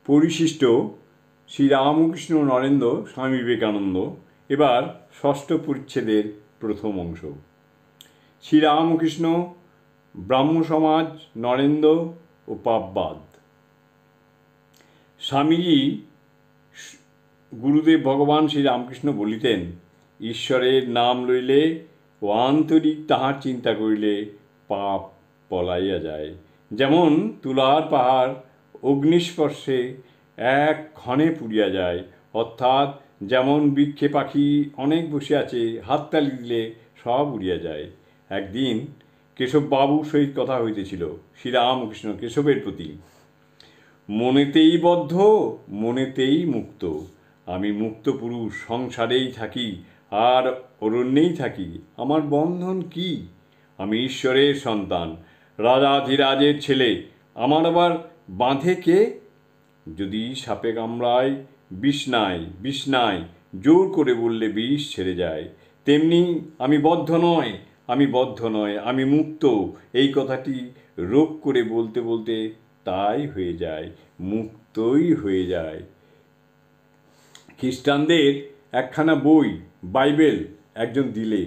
পরিশিষ্ট শ্রীরামকৃষ্ণ নরেন্দ্র স্বামী বিবেকানন্দ। এবার ষষ্ঠ পরিচ্ছেদের প্রথম অংশ। শ্রীরামকৃষ্ণ, ব্রাহ্ম সমাজ, নরেন্দ্র ও পাপবাদ। স্বামীজি গুরুদেব ভগবান শ্রীরামকৃষ্ণ বলিতেন, ঈশ্বরের নাম লইলে ও আন্তরিক তাহার চিন্তা করিলে পাপ পলাইয়া যায়। যেমন তুলার পাহাড় অগ্নিস্পর্শে এক ক্ষণে পুড়িয়া যায়, অর্থাৎ যেমন বৃক্ষে পাখি অনেক বসে আছে, হাততালি দিলে সব উড়িয়া যায়। একদিন কেশববাবুর সহিত কথা হইতেছিল শ্রীরামকৃষ্ণ কেশবের প্রতি। মনেতেই বদ্ধ, মনেতেই মুক্ত। আমি মুক্ত পুরুষ, সংসারেই থাকি আর অরণ্যেই থাকি, আমার বন্ধন কি? আমি ঈশ্বরের সন্তান, রাজাধিরাজের ছেলে, আমার আবার বাঁধে কে? যদি সাপে কামড়ায় বিষ নাই, জোর করে বললে বিষ ছেড়ে যায়। তেমনি আমি বদ্ধ নয়, আমি মুক্ত। এই কথাটি রোগ করে বলতে বলতে তাই হয়ে যায়, মুক্তই হয়ে যায়। খ্রিস্টানদের একখানা বই, বাইবেল একজন দিলে,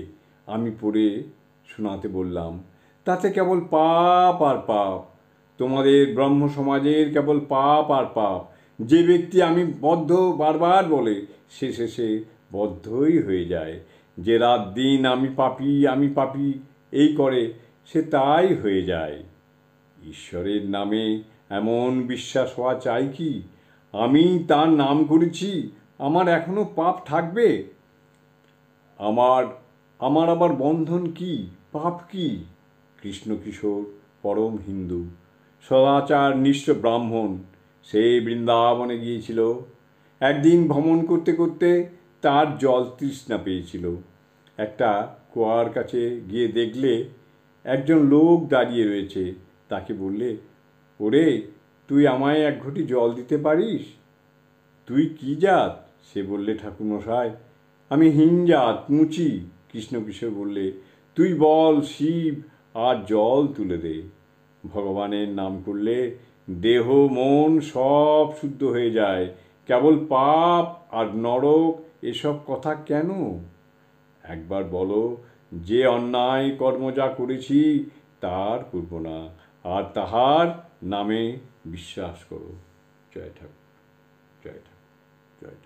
আমি পড়ে শোনাতে বললাম। তাতে কেবল পাপ আর পাপ। তোমাদের ব্রহ্ম সমাজের কেবল পাপ আর পাপ। যে ব্যক্তি আমি বদ্ধ বারবার বলে, সে শেষে বদ্ধই হয়ে যায়। যে রাত দিন আমি পাপী এই করে, সে তাই হয়ে যায়। ঈশ্বরের নামে এমন বিশ্বাস হওয়া চাই কি আমি তার নাম করেছি, আমার এখনো পাপ থাকবে? আমার আবার বন্ধন কি, পাপ কি? কৃষ্ণকিশোর পরম হিন্দু, সদাচার নিষ্ঠ ব্রাহ্মণ, সে বৃন্দাবনে গিয়েছিল। একদিন ভ্রমণ করতে করতে তার জল তৃষ্ণা পেয়েছিল। একটা কুয়ার কাছে গিয়ে দেখলে একজন লোক দাঁড়িয়ে রয়েছে। তাকে বললে, ওরে, তুই আমায় এক ঘটি জল দিতে পারিস? তুই কি জাত? সে বললে, ঠাকুরমশাই, আমি হীন জাত, মুচি। কৃষ্ণকিশোর বললে, তুই বল শিব আর জল তুলে দে। ভগবানের নাম করলে দেহ মন সব শুদ্ধ হয়ে যায়। কেবল পাপ আর নরক এসব কথা কেন? একবার বলো, যে অন্যায় কর্ম যা করেছি তার করব না, আর তাহার নামে বিশ্বাস করো। জয় ঠাকুর, জয় ঠাকুর, জয় ঠাকুর।